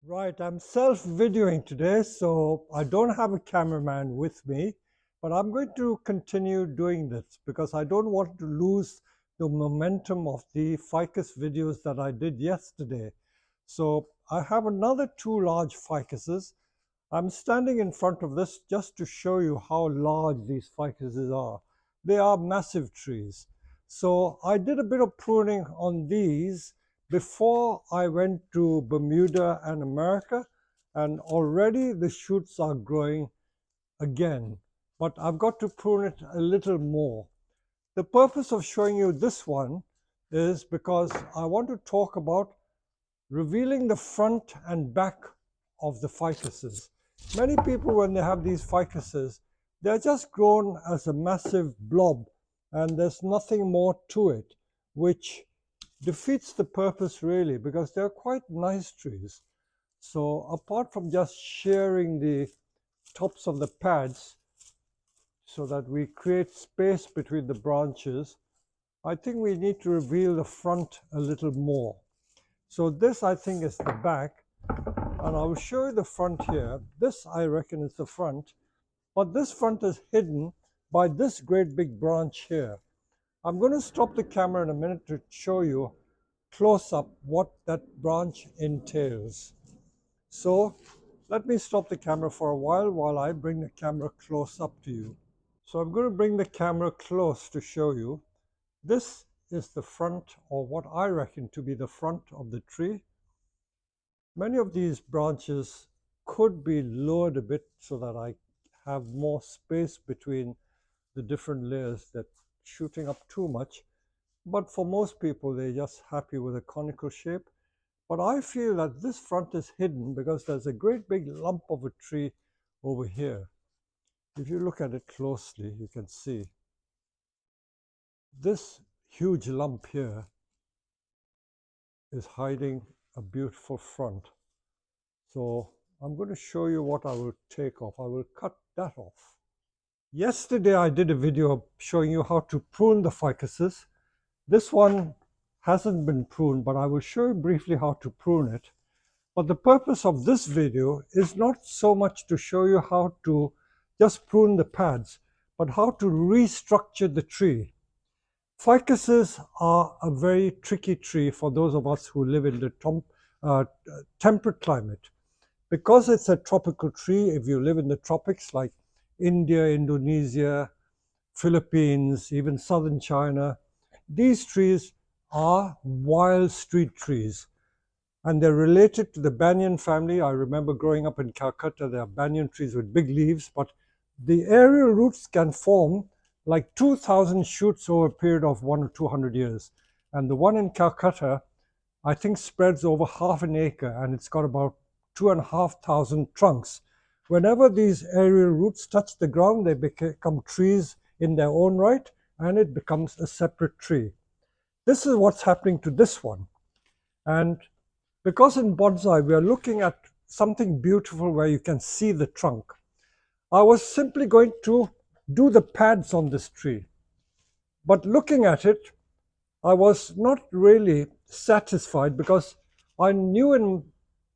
Right, I'm self-videoing today, so I don't have a cameraman with me, but I'm going to continue doing this because I don't want to lose the momentum of the ficus videos that I did yesterday. So I have another two large ficuses. I'm standing in front of this just to show you how large these ficuses are. They are massive trees. So I did a bit of pruning on these before I went to Bermuda and America, and already the shoots are growing again. But I've got to prune it a little more. The purpose of showing you this one is because I want to talk about revealing the front and back of the ficuses. Many people, when they have these ficuses, they're just grown as a massive blob and there's nothing more to it, which defeats the purpose really because they're quite nice trees. So apart from just shearing the tops of the pads so that we create space between the branches, I think we need to reveal the front a little more. So this, I think, is the back, and I will show you the front here. This, I reckon, is the front, but this front is hidden by this great big branch here. I'm going to stop the camera in a minute to show you close up what that branch entails. So let me stop the camera for a while I bring the camera close up to you. So I'm going to bring the camera close to show you. This is the front, or what I reckon to be the front of the tree. Many of these branches could be lowered a bit so that I have more space between the different layers that shooting up too much. But for most people, they're just happy with a conical shape. But I feel that this front is hidden because there's a great big lump of a tree over here. If you look at it closely, you can see this huge lump here is hiding a beautiful front. So I'm going to show you what I will take off. I will cut that off. Yesterday I did a video showing you how to prune the ficuses. This one hasn't been pruned, but I will show you briefly how to prune it. But the purpose of this video is not so much to show you how to just prune the pads, but how to restructure the tree. Ficuses are a very tricky tree for those of us who live in the temperate climate. Because it's a tropical tree, if you live in the tropics like India, Indonesia, Philippines, even southern China, these trees are wild street trees. And they're related to the banyan family. I remember growing up in Calcutta, there are banyan trees with big leaves, but the aerial roots can form like 2,000 shoots over a period of 100 or 200 years. And the one in Calcutta, I think, spreads over half an acre, and it's got about 2,500 trunks. Whenever these aerial roots touch the ground, they become trees in their own right, and it becomes a separate tree. This is what's happening to this one. And because in bonsai, we are looking at something beautiful where you can see the trunk, I was simply going to do the pads on this tree. But looking at it, I was not really satisfied because I knew in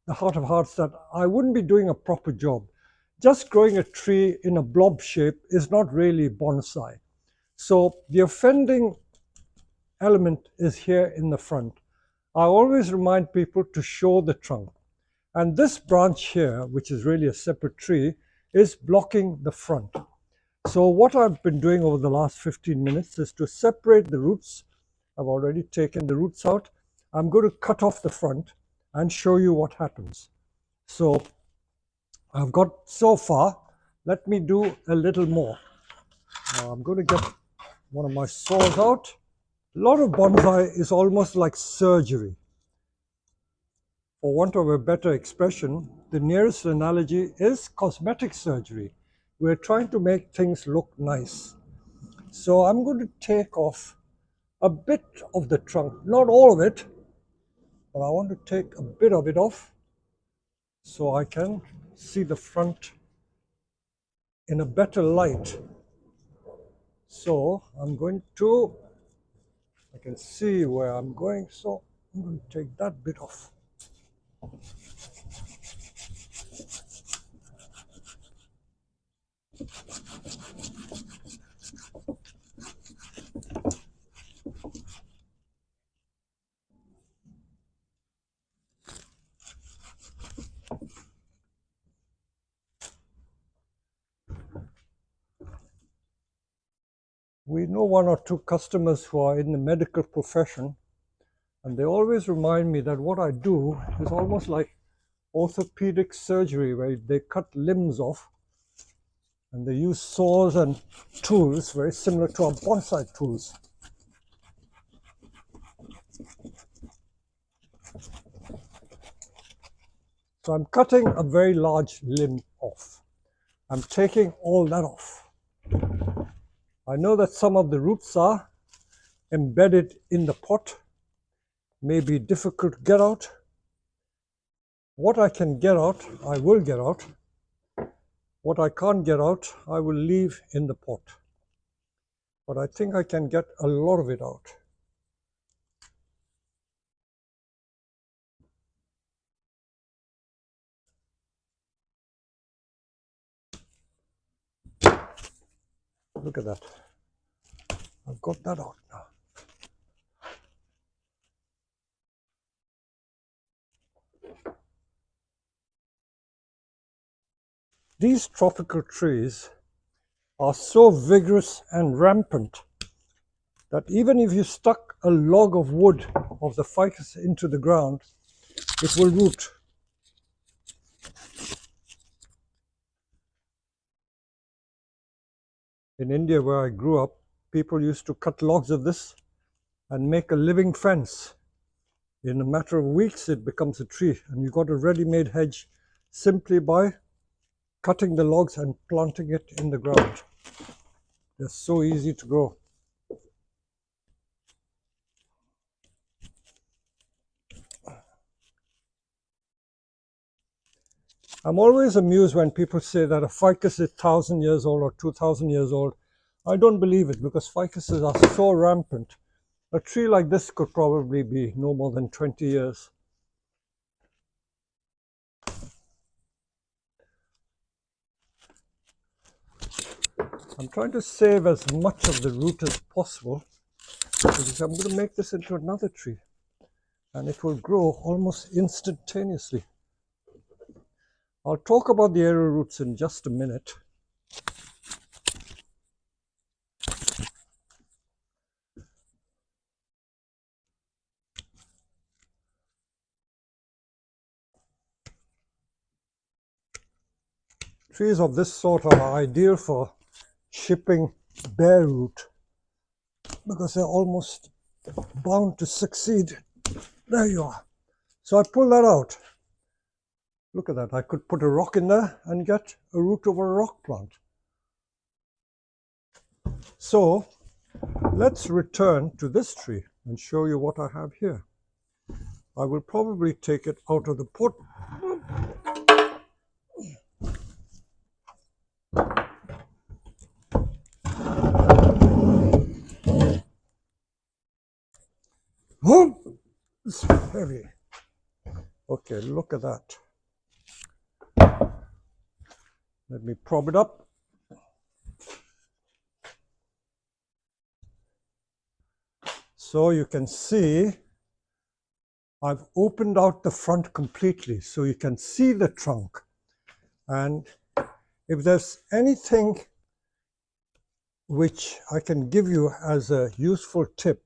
the heart of hearts that I wouldn't be doing a proper job. Just growing a tree in a blob shape is not really bonsai. So the offending element is here in the front. I always remind people to show the trunk. And this branch here, which is really a separate tree, is blocking the front. So what I've been doing over the last 15 minutes is to separate the roots. I've already taken the roots out. I'm going to cut off the front and show you what happens. So I've got so far. Let me do a little more. Now I'm going to get one of my saws out. A lot of bonsai is almost like surgery. For want of a better expression, the nearest analogy is cosmetic surgery. We're trying to make things look nice. So I'm going to take off a bit of the trunk, not all of it, but I want to take a bit of it off so I can see the front in a better light. So I can see where I'm going, so I'm going to take that bit off. We know one or two customers who are in the medical profession, and they always remind me that what I do is almost like orthopedic surgery, where they cut limbs off and they use saws and tools very similar to our bonsai tools. So I'm cutting a very large limb off. I'm taking all that off. I know that some of the roots are embedded in the pot, may be difficult to get out. What I can get out, I will get out. What I can't get out, I will leave in the pot. But I think I can get a lot of it out. Look at that. I've got that out now. These tropical trees are so vigorous and rampant that even if you stuck a log of wood of the ficus into the ground, it will root. In India, where I grew up, people used to cut logs of this and make a living fence. In a matter of weeks, it becomes a tree, and you got a ready-made hedge simply by cutting the logs and planting it in the ground. They're so easy to grow. I'm always amused when people say that a ficus is 1,000 years old or 2,000 years old. I don't believe it, because ficuses are so rampant. A tree like this could probably be no more than 20 years. I'm trying to save as much of the root as possible, because I'm going to make this into another tree, and it will grow almost instantaneously. I'll talk about the aerial roots in just a minute. Trees of this sort are ideal for shipping bare root, because they're almost bound to succeed. There you are. So I pull that out. Look at that. I could put a rock in there and get a root of a rock plant. So let's return to this tree and show you what I have here. I will probably take it out of the pot. Oh, it's heavy. Okay, look at that. Let me prop it up. So you can see I've opened out the front completely, so you can see the trunk. And if there's anything which I can give you as a useful tip,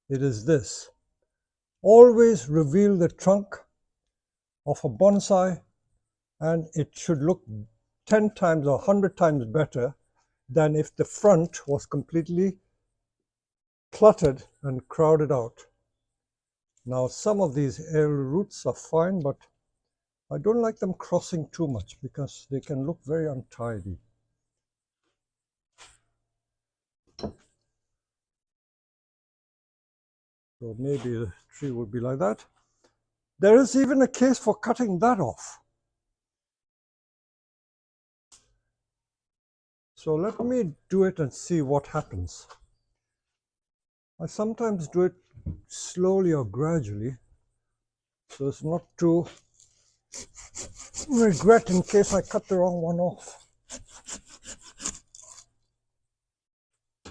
it is this. Always reveal the trunk of a bonsai, and it should look 10 times or 100 times better than if the front was completely cluttered and crowded out. Now, some of these aerial roots are fine, but I don't like them crossing too much because they can look very untidy. So maybe the tree would be like that. There is even a case for cutting that off. So let me do it and see what happens. I sometimes do it slowly or gradually, so it's not to regret in case I cut the wrong one off.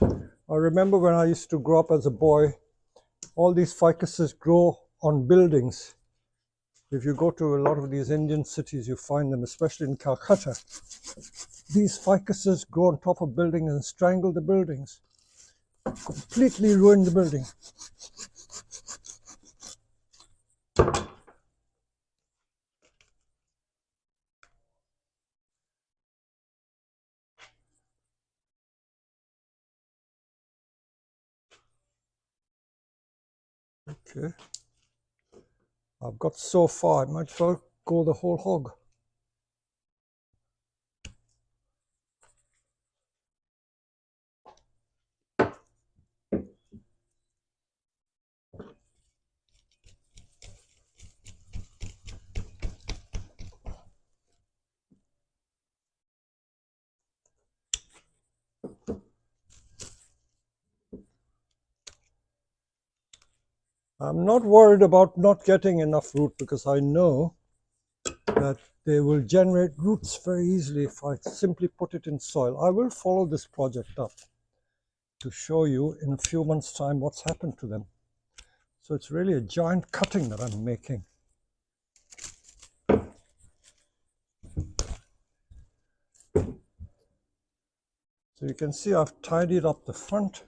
I remember when I used to grow up as a boy, all these ficuses grow on buildings. If you go to a lot of these Indian cities, you find them, especially in Calcutta. These ficuses grow on top of buildings and strangle the buildings. completely ruined the building. Okay, I've got so far, I might as well go the whole hog. I'm not worried about not getting enough root because I know that they will generate roots very easily if I simply put it in soil. I will follow this project up to show you in a few months' time what's happened to them. So it's really a giant cutting that I'm making. So you can see I've tidied up the front,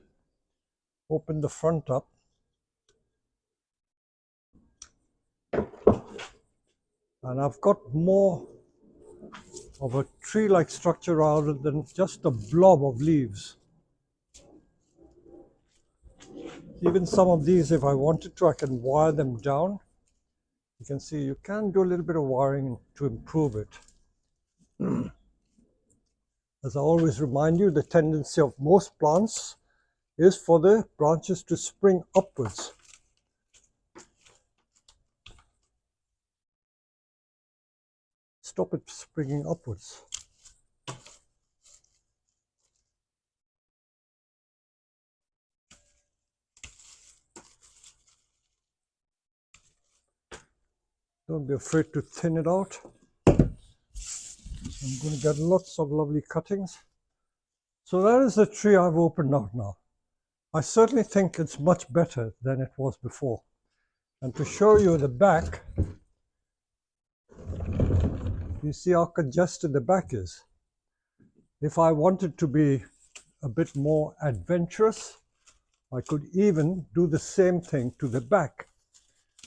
opened the front up. And I've got more of a tree-like structure rather than just a blob of leaves. Even some of these, if I wanted to, I can wire them down. You can see you can do a little bit of wiring to improve it. As I always remind you, the tendency of most plants is for the branches to spring upwards. Stop it springing upwards. Don't be afraid to thin it out. I'm going to get lots of lovely cuttings. So that is the tree I've opened out now. I certainly think it's much better than it was before. And to show you the back, you see how congested the back is. If I wanted to be a bit more adventurous, I could even do the same thing to the back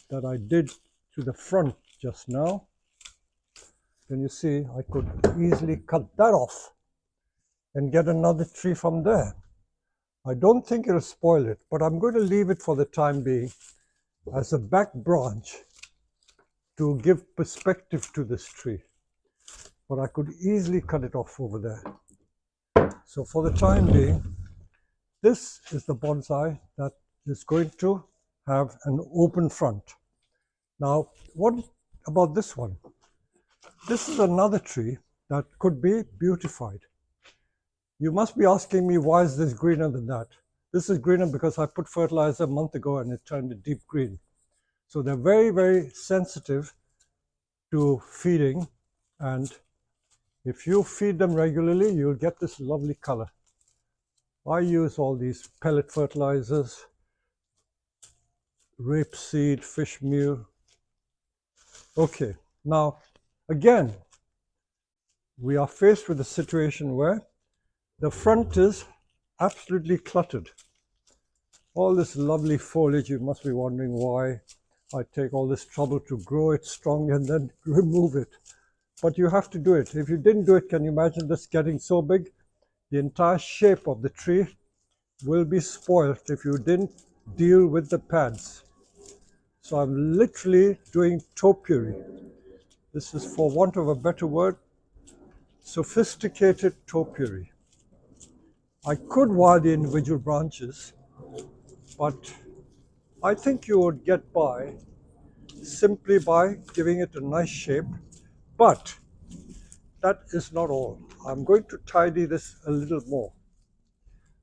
that I did to the front just now. Then you see I could easily cut that off and get another tree from there. I don't think it'll spoil it, but I'm going to leave it for the time being as a back branch to give perspective to this tree. But I could easily cut it off over there. So for the time being, this is the bonsai that is going to have an open front. Now, what about this one? This is another tree that could be beautified. You must be asking me, why is this greener than that? This is greener because I put fertilizer a month ago and it turned a deep green. So they're very, very sensitive to feeding, and if you feed them regularly, you'll get this lovely color. I use all these pellet fertilizers, rapeseed, fish meal. Okay, now again, we are faced with a situation where the front is absolutely cluttered. All this lovely foliage, you must be wondering why I take all this trouble to grow it strong and then remove it. But you have to do it. If you didn't do it, can you imagine this getting so big? The entire shape of the tree will be spoiled if you didn't deal with the pads. So I'm literally doing topiary. This is, for want of a better word, sophisticated topiary. I could wire the individual branches, but I think you would get by simply by giving it a nice shape. But that is not all. I'm going to tidy this a little more.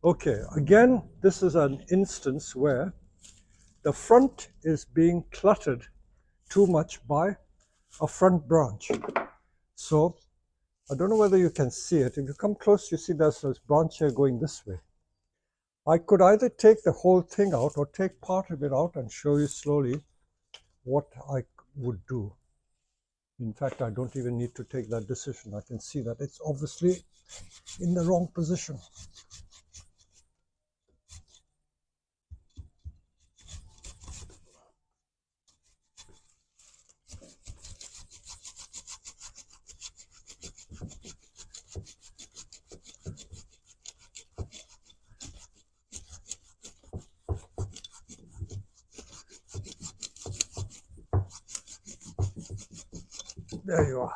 Okay, again, this is an instance where the front is being cluttered too much by a front branch. So I don't know whether you can see it. If you come close, you see there's this branch here going this way. I could either take the whole thing out or take part of it out and show you slowly what I would do. In fact, I don't even need to take that decision. I can see that it's obviously in the wrong position. There you are.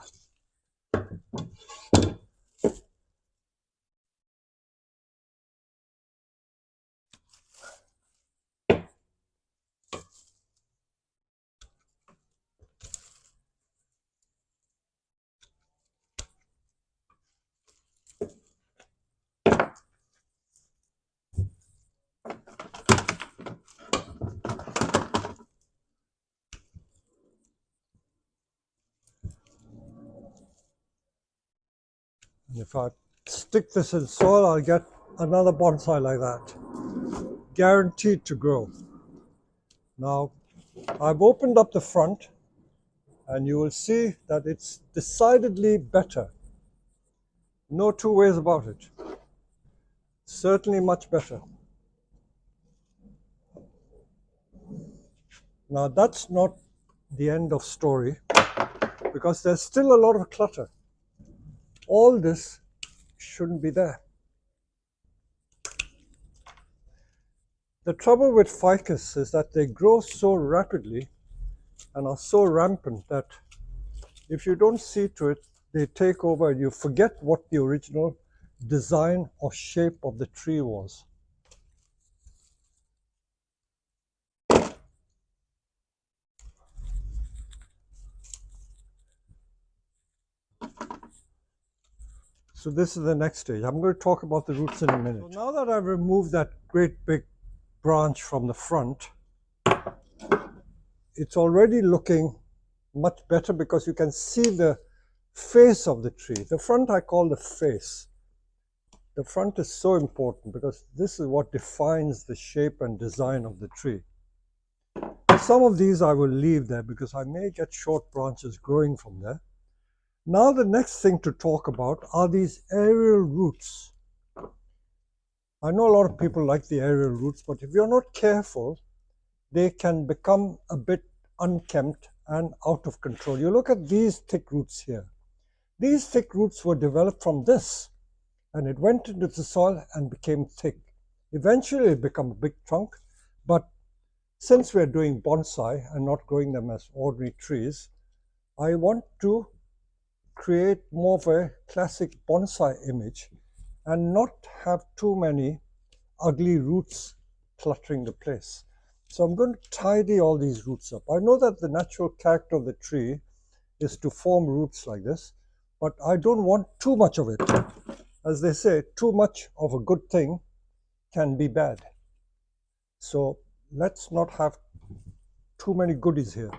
And if I stick this in soil, I'll get another bonsai like that. Guaranteed to grow. Now, I've opened up the front and you will see that it's decidedly better. No two ways about it. Certainly much better. Now, that's not the end of story because there's still a lot of clutter. All this shouldn't be there. The trouble with ficus is that they grow so rapidly and are so rampant that if you don't see to it, they take over and you forget what the original design or shape of the tree was. So this is the next stage. I'm going to talk about the roots in a minute. So now that I've removed that great big branch from the front, it's already looking much better because you can see the face of the tree. The front I call the face. The front is so important because this is what defines the shape and design of the tree. Some of these I will leave there because I may get short branches growing from there. Now the next thing to talk about are these aerial roots. I know a lot of people like the aerial roots, but if you're not careful, they can become a bit unkempt and out of control. You look at these thick roots here. These thick roots were developed from this, and it went into the soil and became thick. Eventually it became a big trunk, but since we're doing bonsai and not growing them as ordinary trees, I want to create more of a classic bonsai image and not have too many ugly roots cluttering the place. So I'm going to tidy all these roots up. I know that the natural character of the tree is to form roots like this, but I don't want too much of it. As they say, too much of a good thing can be bad. So let's not have too many goodies here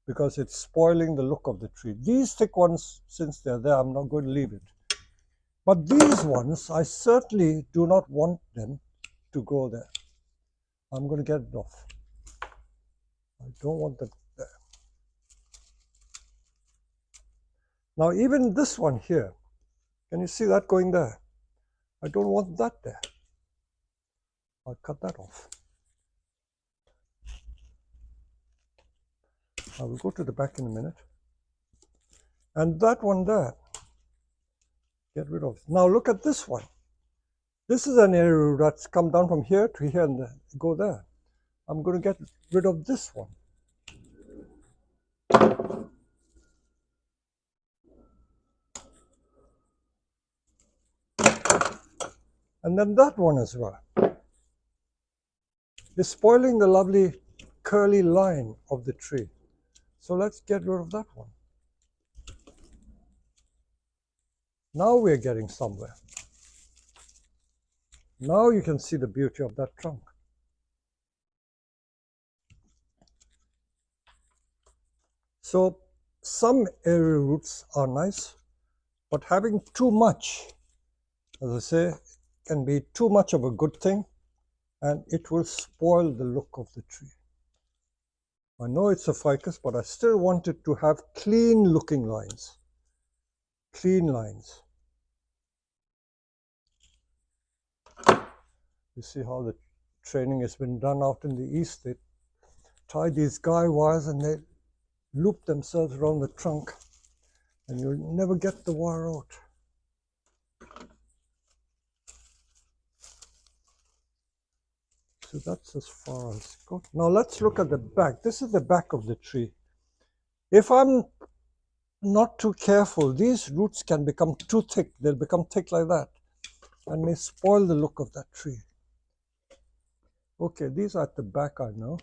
because it's spoiling the look of the tree. These thick ones, since they're there, I'm not going to leave it. But these ones, I certainly do not want them to go there. I'm going to get it off. I don't want them there. Now even this one here, can you see that going there? I don't want that there. I'll cut that off. I will go to the back in a minute. And that one there, get rid of. Now look at this one. This is an area that's come down from here to here and go there. I'm going to get rid of this one. And then that one as well. It's spoiling the lovely curly line of the tree. So let's get rid of that one. Now we're getting somewhere. Now you can see the beauty of that trunk. So some aerial roots are nice, but having too much, as I say, can be too much of a good thing, and it will spoil the look of the tree. I know it's a ficus, but I still want it to have clean looking lines. Clean lines. You see how the training has been done out in the east. They tie these guy wires and they loop themselves around the trunk, and you'll never get the wire out. So that's as far as it goes. Now let's look at the back. This is the back of the tree. If I'm not too careful, these roots can become too thick. They'll become thick like that and may spoil the look of that tree. Okay, these are at the back, I know.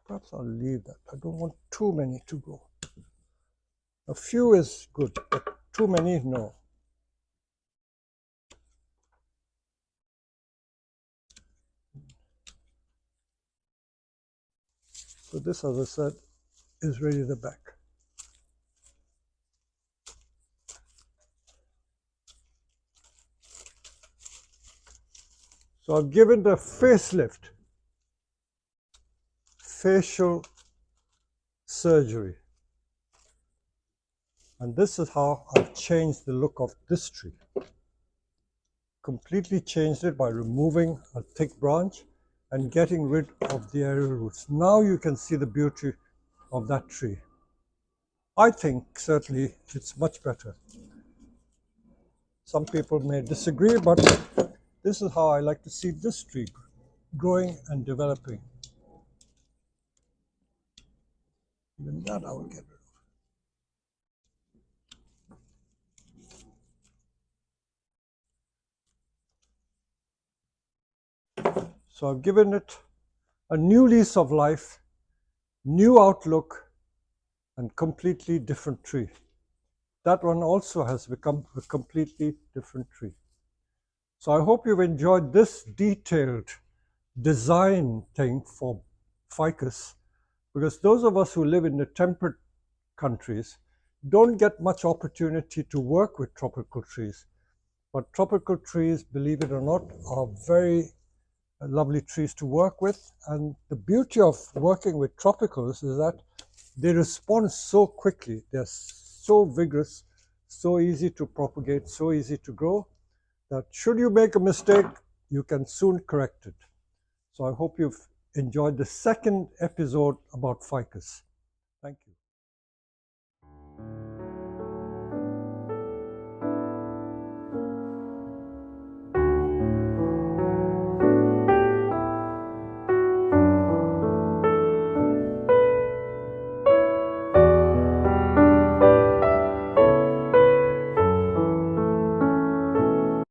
Perhaps I'll leave that. I don't want too many to go. A few is good, but too many, no. So this, as I said, is really the back. So I've given the facelift, facial surgery. And this is how I've changed the look of this tree. Completely changed it by removing a thick branch and getting rid of the aerial roots. Now you can see the beauty of that tree. I think certainly it's much better. Some people may disagree, but this is how I like to see this tree growing and developing. Even that I will get rid of. So I've given it a new lease of life, new outlook, and completely different tree. That one also has become a completely different tree. So I hope you've enjoyed this detailed design thing for ficus, because those of us who live in the temperate countries don't get much opportunity to work with tropical trees. But tropical trees, believe it or not, are very lovely trees to work with. And the beauty of working with tropicals is that they respond so quickly. They're so vigorous, so easy to propagate, so easy to grow, that should you make a mistake, you can soon correct it. So I hope you've enjoyed the second episode about ficus.